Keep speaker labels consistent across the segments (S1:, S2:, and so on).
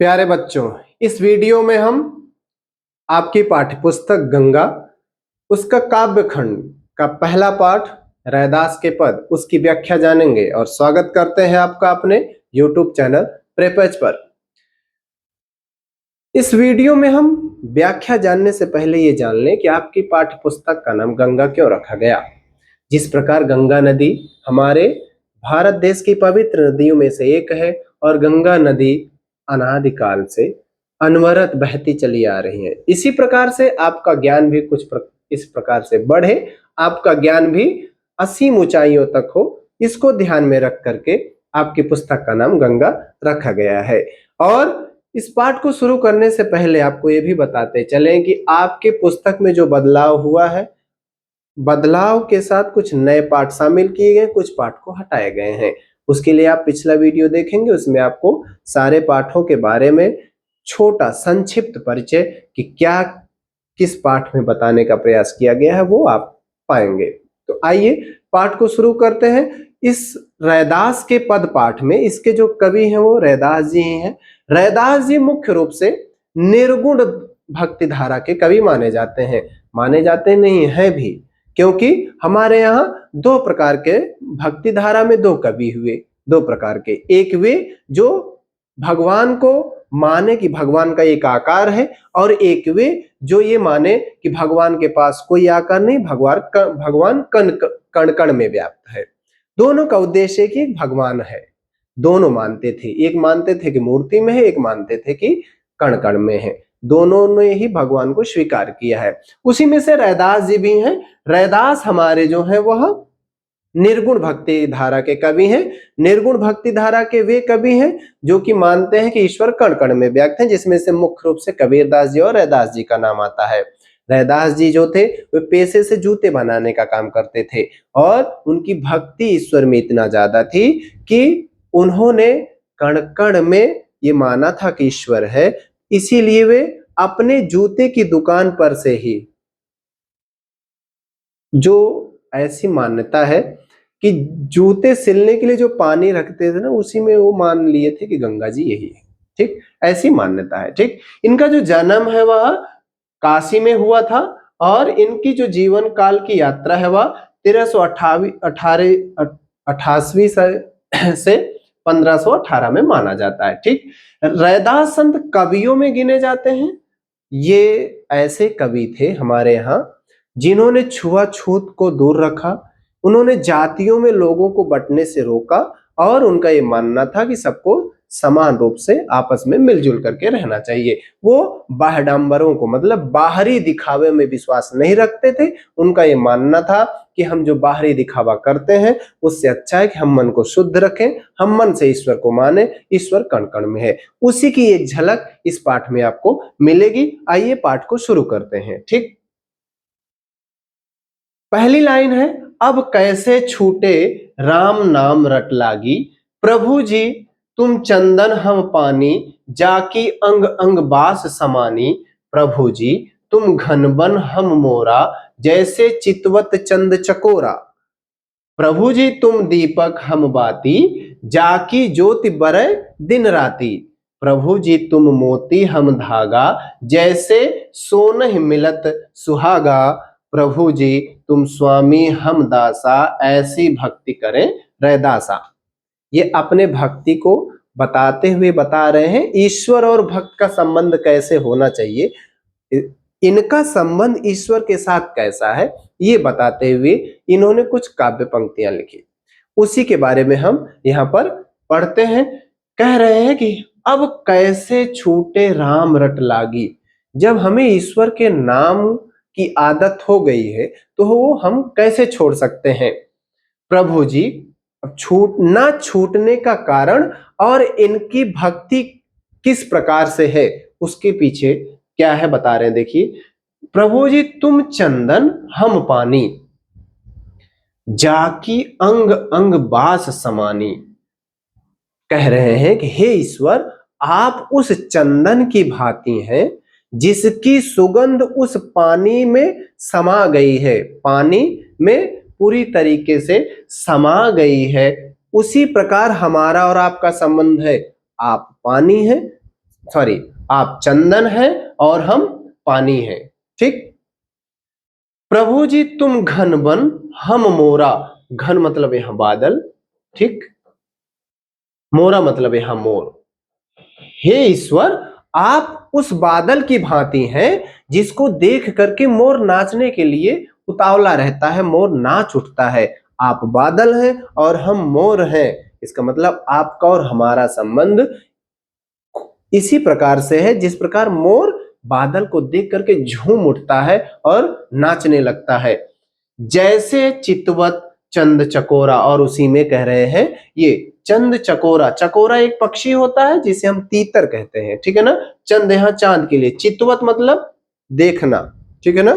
S1: प्यारे बच्चों, इस वीडियो में हम आपकी पाठ्यपुस्तक गंगा, उसका काव्य खंड का पहला पाठ रैदास के पद, उसकी व्याख्या जानेंगे। और स्वागत करते हैं आपका अपने YouTube चैनल प्रेपेज पर। इस वीडियो में हम व्याख्या जानने से पहले ये जान लें कि आपकी पाठ्यपुस्तक का नाम गंगा क्यों रखा गया। जिस प्रकार गंगा नदी हमारे भारत देश की पवित्र नदियों में से एक है और गंगा नदी अनादिकाल से अनवरत बहती चली आ रही है, इसी प्रकार से आपका ज्ञान भी इस प्रकार से बढ़े, आपका ज्ञान भी असीम ऊंचाइयों तक हो, इसको ध्यान में रख करके आपकी पुस्तक का नाम गंगा रखा गया है। और इस पाठ को शुरू करने से पहले आपको ये भी बताते चलें कि आपके पुस्तक में जो बदलाव हुआ है, बदलाव के साथ कुछ नए पाठ शामिल किए गए, कुछ पाठ को हटाए गए हैं। उसके लिए आप पिछला वीडियो देखेंगे, उसमें आपको सारे पाठों के बारे में छोटा संक्षिप्त परिचय कि क्या किस पाठ में बताने का प्रयास किया गया है वो आप पाएंगे। तो आइए पाठ को शुरू करते हैं। इस रैदास के पद पाठ में इसके जो कवि हैं वो रैदास जी हैं। रैदास जी मुख्य रूप से निर्गुण भक्ति धारा के कवि माने जाते हैं। माने जाते नहीं है भी, क्योंकि हमारे यहाँ दो प्रकार के भक्ति धारा में दो कवि हुए, दो प्रकार के। एक वे जो भगवान को माने कि भगवान का एक आकार है, और एक वे जो ये माने कि भगवान के पास कोई आकार नहीं, भगवान कण कण में व्याप्त है। दोनों का उद्देश्य कि भगवान है, दोनों मानते थे। एक मानते थे कि मूर्ति में है, एक मानते थे कि कण कण में है। दोनों ने ही भगवान को स्वीकार किया है। उसी में से रैदास जी भी हैं। रैदास हमारे जो है वह निर्गुण भक्ति धारा के कवि हैं। निर्गुण भक्ति धारा के वे कवि हैं जो कि मानते हैं कि ईश्वर कण कण में व्यक्त हैं, जिसमें से मुख्य रूप से कबीरदास जी और रैदास जी का नाम आता है। रैदास जी जो थे वे पेशे से जूते बनाने का काम करते थे, और उनकी भक्ति ईश्वर में इतना ज्यादा थी कि उन्होंने कण कण में ये माना था कि ईश्वर है। इसीलिए वे अपने जूते की दुकान पर से ही, जो ऐसी मान्यता है कि जूते सिलने के लिए जो पानी रखते थे ना, उसी में वो मान लिए थे कि गंगा जी यही है। ठीक, ऐसी मान्यता है। ठीक, इनका जो जन्म है वह काशी में हुआ था, और इनकी जो जीवन काल की यात्रा है वह 1388 से 1518 में माना जाता है। ठीक, रैदास संत कवियों में गिने जाते हैं। ये ऐसे कवि थे हमारे यहाँ जिन्होंने छुआछूत को दूर रखा, उन्होंने जातियों में लोगों को बंटने से रोका, और उनका ये मानना था कि सबको समान रूप से आपस में मिलजुल करके रहना चाहिए। वो बाह्यडंबरों को, मतलब बाहरी दिखावे में विश्वास नहीं रखते थे। उनका ये मानना था कि हम जो बाहरी दिखावा करते हैं उससे अच्छा है कि हम मन को शुद्ध रखें, हम मन से ईश्वर को माने। ईश्वर कण कण में है। उसी की एक झलक इस पाठ में आपको मिलेगी। आइए पाठ को शुरू करते हैं। ठीक, पहली लाइन है, अब कैसे छूटे राम नाम रट लागी, प्रभु जी तुम चंदन हम पानी, जाकी अंग अंग बास समानी, प्रभु जी तुम घनबन हम मोरा, जैसे चितवत चंद चकोरा, प्रभु जी तुम दीपक हम बाती, जाकी ज्योति बरय दिन राती, प्रभु जी तुम मोती हम धागा, जैसे सोनह मिलत सुहागा, प्रभु जी तुम स्वामी हम दासा, ऐसी भक्ति करें रैदासा। ये अपने भक्ति को बताते हुए बता रहे हैं ईश्वर और भक्त का संबंध कैसे होना चाहिए, इनका संबंध ईश्वर के साथ कैसा है, ये बताते हुए इन्होंने कुछ काव्य पंक्तियां लिखी। उसी के बारे में हम यहाँ पर पढ़ते हैं। कह रहे हैं कि अब कैसे छूटे राम रट लागी। जब हमें ईश्वर के नाम की आदत हो गई है तो वो हम कैसे छोड़ सकते हैं। प्रभु जी, छूटने का कारण और इनकी भक्ति किस प्रकार से है उसके पीछे क्या है बता रहे हैं। देखिए, प्रभु जी तुम चंदन हम पानी, जाकी अंग अंग बास समानी। कह रहे हैं कि हे ईश्वर, आप उस चंदन की भांति हैं जिसकी सुगंध उस पानी में समा गई है, पानी में पूरी तरीके से समा गई है। उसी प्रकार हमारा और आपका संबंध है। आप पानी हैं, सॉरी, आप चंदन हैं और हम पानी हैं। ठीक। प्रभु जी तुम घन बन हम मोरा, घन मतलब यहां बादल, ठीक, मोरा मतलब यहां मोर। हे ईश्वर, आप उस बादल की भांति हैं जिसको देख करके मोर नाचने के लिए उतावला रहता है, मोर नाच उठता है। आप बादल हैं और हम मोर हैं। इसका मतलब आपका और हमारा संबंध इसी प्रकार से है जिस प्रकार मोर बादल को देख करके झूम उठता है और नाचने लगता है। जैसे चितवत चंद चकोरा, और उसी में कह रहे हैं ये चंद चकोरा। चकोरा एक पक्षी होता है जिसे हम तीतर कहते हैं, ठीक है ना। चंद यहां चांद के लिए, चितवत मतलब देखना, ठीक है ना,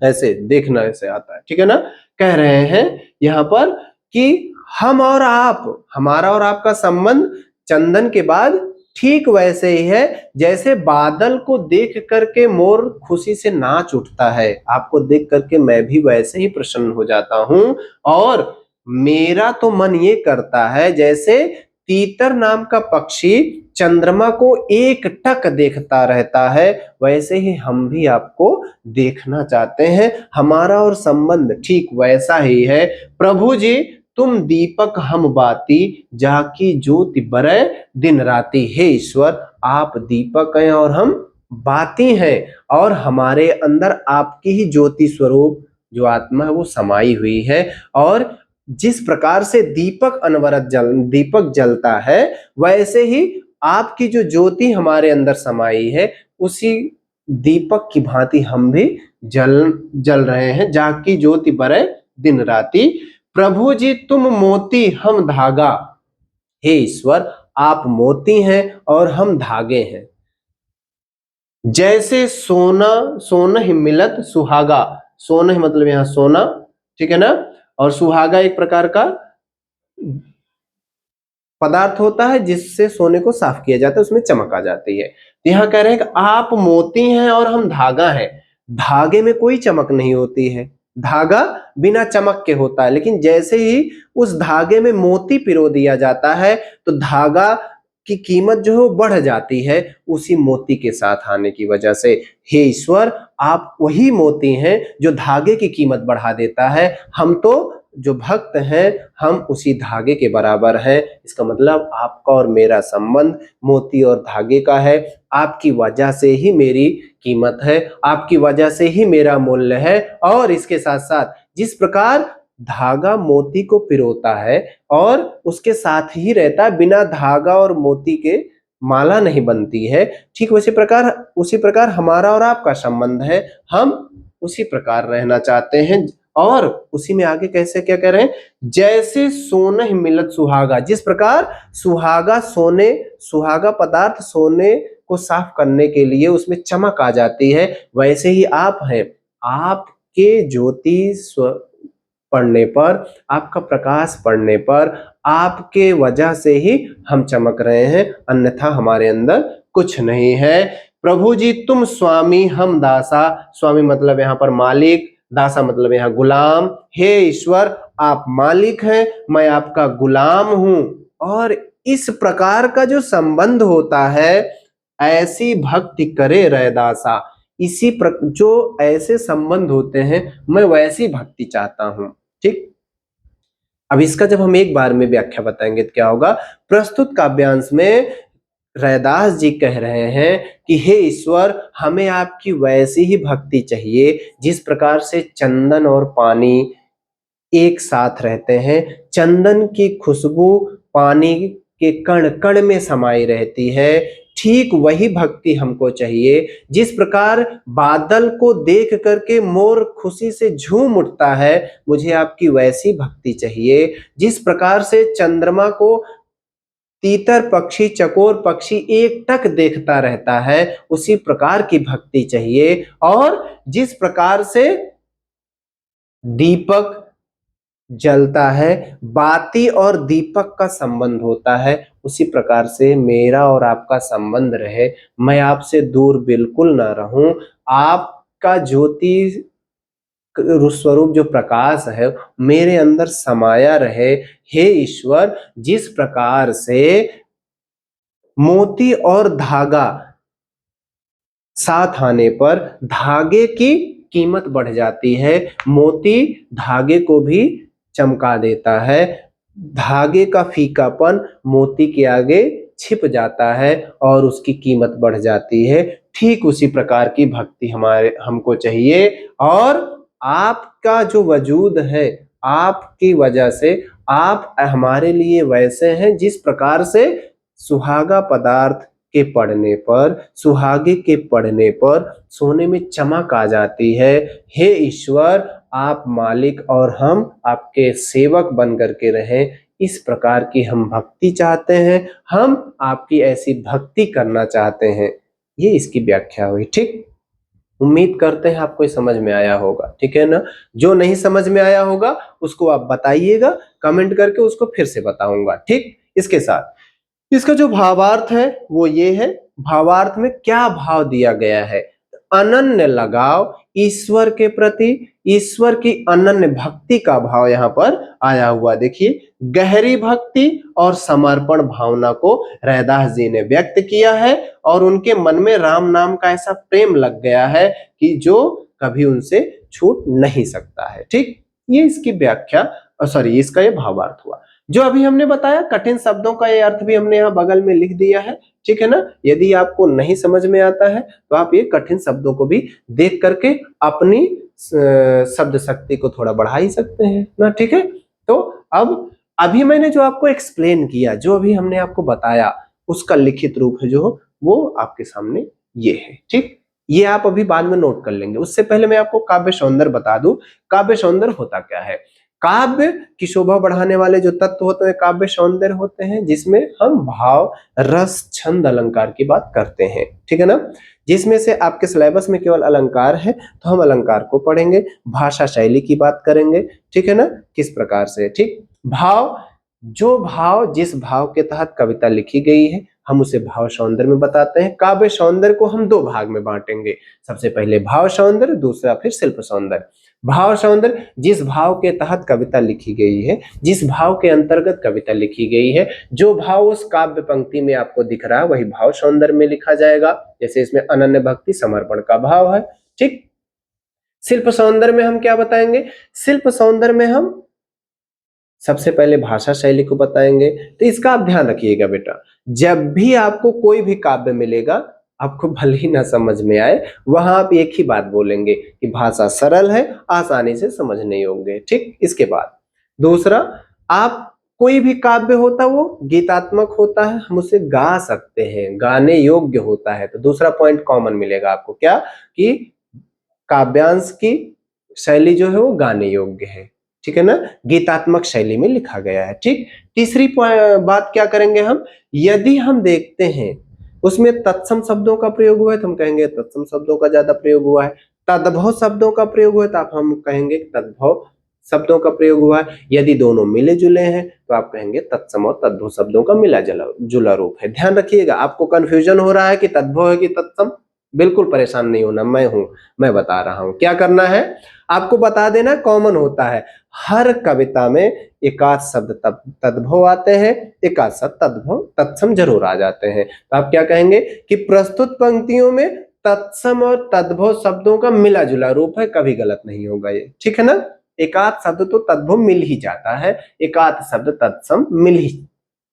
S1: ऐसे देखना ऐसे आता है, ठीक है ना। कह रहे हैं यहां पर कि हम और आप, हमारा और आपका संबंध चंदन के बाद ठीक वैसे ही है जैसे बादल को देख करके मोर खुशी से नाच उठता है। आपको देख करके मैं भी वैसे ही प्रसन्न हो जाता हूं, और मेरा तो मन ये करता है जैसे तीतर नाम का पक्षी चंद्रमा को एक टक देखता रहता है, वैसे ही हम भी आपको देखना चाहते हैं। हमारा और संबंध ठीक वैसा ही है। प्रभु जी तुम दीपक हम बाती, जाकी ज्योति बरै दिन राती। हे ईश्वर, आप दीपक हैं और हम बाती हैं, और हमारे अंदर आपकी ही ज्योति स्वरूप जो आत्मा है वो समाई हुई है। और जिस प्रकार से दीपक अनवरत दीपक जलता है, वैसे ही आपकी जो ज्योति हमारे अंदर समाई है, उसी दीपक की भांति हम भी जल रहे हैं। जाकी ज्योति बरै दिन राती। प्रभु जी तुम मोती हम धागा। हे ईश्वर, आप मोती हैं और हम धागे हैं। जैसे सोना सोनहि मिलत सुहागा, सोनहि मतलब यहां सोना, ठीक है ना, और सुहागा एक प्रकार का पदार्थ होता है जिससे सोने को साफ किया जाता है, उसमें चमक आ जाती है। तो यहां कह रहे हैं कि आप मोती हैं और हम धागा हैं। धागे में कोई चमक नहीं होती है, धागा बिना चमक के होता है, लेकिन जैसे ही उस धागे में मोती पिरो दिया जाता है तो धागा की कीमत जो है वो बढ़ जाती है, उसी मोती के साथ आने की वजह से। हे ईश्वर, आप वही मोती हैं जो धागे की कीमत बढ़ा देता है। हम तो जो भक्त हैं हम उसी धागे के बराबर हैं। इसका मतलब आपका और मेरा संबंध मोती और धागे का है। आपकी वजह से ही मेरी कीमत है, आपकी वजह से ही मेरा मूल्य है। और इसके साथ साथ जिस प्रकार धागा मोती को पिरोता है और उसके साथ ही रहता है, बिना धागा और मोती के माला नहीं बनती है, ठीक उसी प्रकार हमारा और आपका संबंध है। हम उसी प्रकार रहना चाहते हैं। और उसी में आगे कैसे क्या कह रहे हैं, जैसे सोने मिलत सुहागा। जिस प्रकार सुहागा सोने, सुहागा पदार्थ सोने को साफ करने के लिए उसमें चमक आ जाती है, वैसे ही आप हैं। आपके ज्योति पड़ने पर, आपका प्रकाश पड़ने पर, आपके वजह से ही हम चमक रहे हैं, अन्यथा हमारे अंदर कुछ नहीं है। प्रभु जी तुम स्वामी हम दासा। स्वामी मतलब यहाँ पर मालिक, दासा मतलब यहाँ गुलाम। हे ईश्वर, आप मालिक हैं, मैं आपका गुलाम हूं। और इस प्रकार का जो संबंध होता है, ऐसी भक्ति करे रैदासा। जो ऐसे संबंध होते हैं, मैं वैसी भक्ति चाहता हूं। ठीक। अब इसका जब हम एक बार में व्याख्या बताएंगे तो क्या होगा। प्रस्तुत काव्यांश में रैदास जी कह रहे हैं कि हे ईश्वर, हमें आपकी वैसी ही भक्ति चाहिए जिस प्रकार से चंदन और पानी एक साथ रहते हैं। चंदन की खुशबू पानी के कण कण में समाई रहती है। ठीक वही भक्ति हमको चाहिए। जिस प्रकार बादल को देख करके मोर खुशी से झूम उठता है, मुझे आपकी वैसी भक्ति चाहिए। जिस प्रकार से चंद्रमा को तीतर पक्षी, चकोर पक्षी एक टक देखता रहता है, उसी प्रकार की भक्ति चाहिए। और जिस प्रकार से दीपक जलता है, बाती और दीपक का संबंध होता है, उसी प्रकार से मेरा और आपका संबंध रहे। मैं आपसे दूर बिल्कुल ना रहूं। आपका ज्योति स्वरूप जो प्रकाश है मेरे अंदर समाया रहे। हे ईश्वर, जिस प्रकार से मोती और धागा साथ आने पर धागे की कीमत बढ़ जाती है। मोती धागे को भी चमका देता है, धागे का फीकापन मोती के आगे छिप जाता है और उसकी कीमत बढ़ जाती है। ठीक उसी प्रकार की भक्ति हमको चाहिए। और आपका जो वजूद है, आपकी वजह से आप हमारे लिए वैसे हैं जिस प्रकार से सुहागा पदार्थ के पड़ने पर, सुहागे के पड़ने पर सोने में चमक आ जाती है। हे ईश्वर, आप मालिक और हम आपके सेवक बन करके रहें, इस प्रकार की हम भक्ति चाहते हैं, हम आपकी ऐसी भक्ति करना चाहते हैं। ये इसकी व्याख्या हुई। ठीक, उम्मीद करते हैं आपको समझ में आया होगा। ठीक है ना? जो नहीं समझ में आया होगा उसको आप बताइएगा कमेंट करके, उसको फिर से बताऊंगा। ठीक, इसके साथ इसका जो भावार्थ है वो ये है। भावार्थ में क्या भाव दिया गया है? अनन्य लगाव ईश्वर के प्रति, ईश्वर की अनन्य भक्ति का भाव यहाँ पर आया हुआ। देखिए, गहरी भक्ति और समर्पण भावना को रैदास जी ने व्यक्त किया है और उनके मन में राम नाम का ऐसा प्रेम लग गया है कि जो कभी उनसे छूट नहीं सकता है। ठीक, ये इसकी व्याख्या, सॉरी, इसका ये भावार्थ हुआ। जो अभी हमने बताया कठिन शब्दों का ये अर्थ भी हमने यहाँ बगल में लिख दिया है। ठीक है ना? यदि आपको नहीं समझ में आता है तो आप ये कठिन शब्दों को भी देख करके अपनी शब्द शक्ति को थोड़ा बढ़ा ही सकते हैं ना। ठीक है, तो अब अभी मैंने जो आपको एक्सप्लेन किया, जो अभी हमने आपको बताया, उसका लिखित रूप है जो वो आपके सामने ये है। ठीक, ये आप अभी बाद में नोट कर लेंगे। उससे पहले मैं आपको काव्य सौंदर्य बता दूं। काव्य सौंदर्य होता क्या है? काव्य की शोभा बढ़ाने वाले जो तत्व होते हैं काव्य सौंदर्य होते हैं, जिसमें हम भाव, रस, छंद, अलंकार की बात करते हैं। ठीक है ना? जिसमें से आपके सिलेबस में केवल अलंकार है तो हम अलंकार को पढ़ेंगे, भाषा शैली की बात करेंगे। ठीक है ना? किस प्रकार से, ठीक, भाव, जो भाव जिस भाव के तहत कविता लिखी गई है हम उसे भाव सौंदर्य में बताते हैं। काव्य सौंदर्य को हम दो भाग में बांटेंगे, सबसे पहले भाव सौंदर्य, दूसरा फिर शिल्प सौंदर्य। भाव सौंदर्य जिस भाव के तहत कविता लिखी गई है, जिस भाव के अंतर्गत कविता लिखी गई है, जो भाव उस काव्य पंक्ति में आपको दिख रहा है वही भाव सौंदर्य में लिखा जाएगा। जैसे इसमें अनन्य भक्ति, समर्पण का भाव है। ठीक, शिल्प सौंदर्य में हम क्या बताएंगे? शिल्प सौंदर्य में हम सबसे पहले भाषा शैली को बताएंगे। तो इसका आप ध्यान रखिएगा बेटा, जब भी आपको कोई भी काव्य मिलेगा, आपको भले ही ना समझ में आए, वहां आप एक ही बात बोलेंगे कि भाषा सरल है, आसानी से समझने योग्य। ठीक, इसके बाद दूसरा, आप कोई भी काव्य होता है वो गीतात्मक होता है, हम उसे गा सकते हैं, गाने योग्य होता है। तो दूसरा पॉइंट कॉमन मिलेगा आपको, क्या कि काव्यांश की शैली जो है वो गाने योग्य है। ठीक है ना? गीतात्मक शैली में लिखा गया है। ठीक, तीसरी बात क्या करेंगे हम? यदि हम देखते हैं उसमें तत्सम शब्दों का प्रयोग हुआ है तो हम कहेंगे तत्सम शब्दों का ज्यादा प्रयोग हुआ है। तद्भव शब्दों का प्रयोग हुआ है तो आप हम कहेंगे तद्भव शब्दों का प्रयोग हुआ है। यदि दोनों मिले जुले हैं तो आप कहेंगे तत्सम और तद्भव शब्दों का मिला जुला रूप है। ध्यान रखिएगा, आपको कंफ्यूजन हो रहा है कि तद्भव है कि तत्सम, बिल्कुल परेशान नहीं होना, मैं बता रहा हूं। क्या करना है, आपको बता देना कॉमन होता है, हर कविता में एकाध शब्द तद्भव आते हैं, एकाध शब्द तद्भव तत्सम जरूर आ जाते हैं। तो आप क्या कहेंगे कि प्रस्तुत पंक्तियों में तत्सम और तद्भव शब्दों का मिला जुला रूप है, कभी गलत नहीं होगा ये। ठीक है ना? एकाध शब्द तो तद्भव मिल ही जाता है, एकाध शब्द तत्सम मिल ही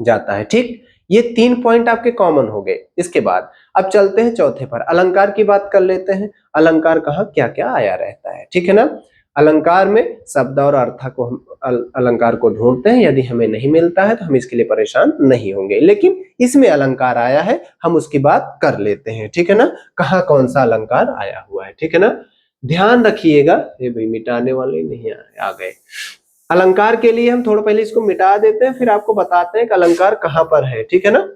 S1: जाता है। ठीक, ये तीन पॉइंट आपके कॉमन हो गए। इसके बाद अब चलते हैं चौथे पर, अलंकार की बात कर लेते हैं। अलंकार कहाँ क्या क्या आया रहता है। ठीक है ना? अलंकार में शब्द और अर्थ को हम अलंकार को ढूंढते हैं, यदि हमें नहीं मिलता है तो हम इसके लिए परेशान नहीं होंगे, लेकिन इसमें अलंकार आया है, हम उसकी बात कर लेते हैं। ठीक है ना? कहाँ कौन सा अलंकार आया हुआ है। ठीक है ना? ध्यान रखिएगा, ये भाई मिटाने वाले नहीं आ गए। अलंकार के लिए हम थोड़ा पहले इसको मिटा देते हैं, फिर आपको बताते हैं कि अलंकार कहां पर है। ठीक है ना?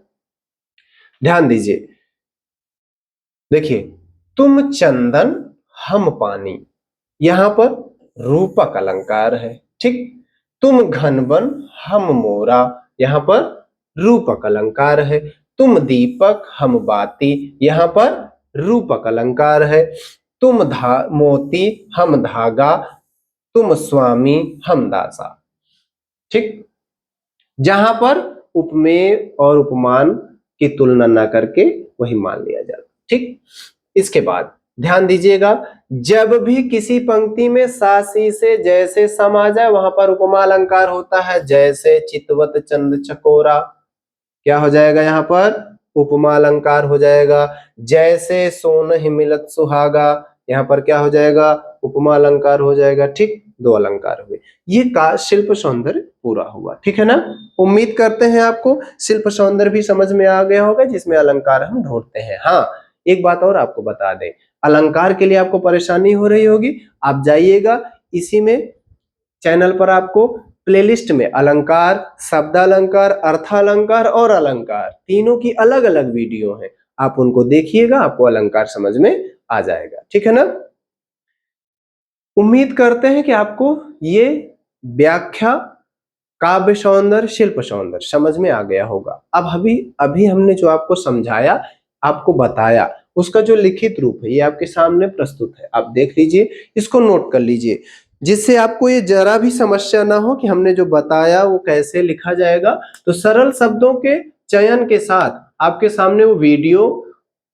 S1: ध्यान दीजिए, देखिए, तुम चंदन हम पानी, यहां पर रूपक अलंकार है। ठीक, तुम घनवन हम मोरा, यहां पर रूपक अलंकार है। तुम दीपक हम बाती, यहां पर रूपक अलंकार है। तुम मोती हम धागा, तुम स्वामी हम दासा। ठीक, जहां पर उपमेय और उपमान की तुलना ना करके वही मान लिया जाता। ठीक, इसके बाद ध्यान दीजिएगा, जब भी किसी पंक्ति में सा सी से जैसे सम आ जाए वहां पर उपमा अलंकार होता है। जैसे चितवत चंद चकोरा, क्या हो जाएगा यहाँ पर? उपमा अलंकार हो जाएगा। जैसे सोन मिलत सुहागा, यहाँ पर क्या हो जाएगा? उपमा अलंकार हो जाएगा। ठीक, दो अलंकार हुए। ये का शिल्प सौंदर्य पूरा हुआ। ठीक है ना? उम्मीद करते हैं आपको शिल्प सौंदर्य भी समझ में आ गया होगा, जिसमें अलंकार हम ढूंढते हैं। हाँ, एक बात और आपको बता दें, अलंकार के लिए आपको परेशानी हो रही होगी, आप जाइएगा इसी में चैनल पर आपको प्लेलिस्ट में अलंकार, शब्दालंकार, अर्थालंकार और अलंकार तीनों की अलग अलग वीडियो है, आप उनको देखिएगा, आपको अलंकार समझ में आ जाएगा। ठीक है ना? उम्मीद करते हैं कि आपको ये व्याख्या, काव्य सौंदर्य, शिल्प सौंदर्य समझ में आ गया होगा। अब अभी हमने जो आपको समझाया, आपको बताया, उसका जो लिखित रूप है ये आपके सामने प्रस्तुत है। आप देख लीजिए, इसको नोट कर लीजिए, जिससे आपको ये जरा भी समस्या ना हो कि हमने जो बताया वो कैसे लिखा जाएगा। तो सरल शब्दों के चयन के साथ आपके सामने वो वीडियो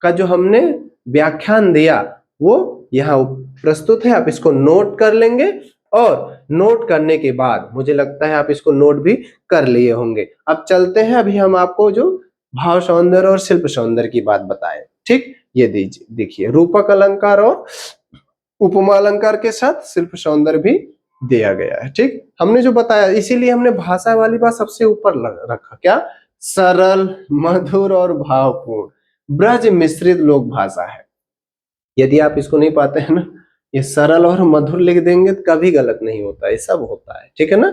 S1: का जो हमने व्याख्यान दिया वो यहाँ प्रस्तुत है। आप इसको नोट कर लेंगे और नोट करने के बाद मुझे लगता है आप इसको नोट भी कर लिए होंगे। अब चलते हैं, अभी हम आपको जो भाव सौंदर्य और शिल्प सौंदर्य की बात बताएं। ठीक, ये देखिए, रूपक अलंकार और उपमा अलंकार के साथ शिल्प सौंदर्य भी दिया गया है। ठीक, हमने जो बताया, इसीलिए हमने भाषा वाली बात सबसे ऊपर रखा। क्या? सरल, मधुर और भावपूर्ण ब्रज मिश्रित लोक भाषा है। यदि आप इसको नहीं पाते हैं ना, ये सरल और मधुर लिख देंगे तो कभी गलत नहीं होता, ये सब होता है। ठीक है ना?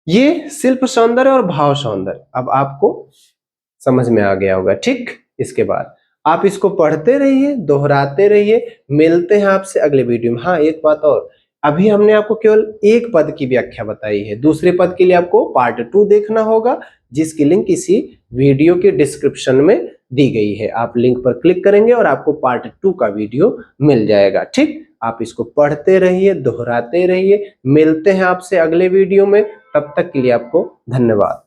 S1: ये शिल्प सौंदर्य और भाव सौंदर्य अब आपको समझ में आ गया होगा। ठीक, इसके बाद आप इसको पढ़ते रहिए, दोहराते रहिए। मिलते हैं आपसे अगले वीडियो में। हाँ, एक बात और, अभी हमने आपको केवल एक पद की व्याख्या बताई है, दूसरे पद के लिए आपको पार्ट 2 देखना होगा, जिसकी लिंक इसी वीडियो के डिस्क्रिप्शन में दी गई है। आप लिंक पर क्लिक करेंगे और आपको पार्ट 2 का वीडियो मिल जाएगा। ठीक, आप इसको पढ़ते रहिए, दोहराते रहिए। मिलते हैं आपसे अगले वीडियो में, तब तक के लिए आपको धन्यवाद।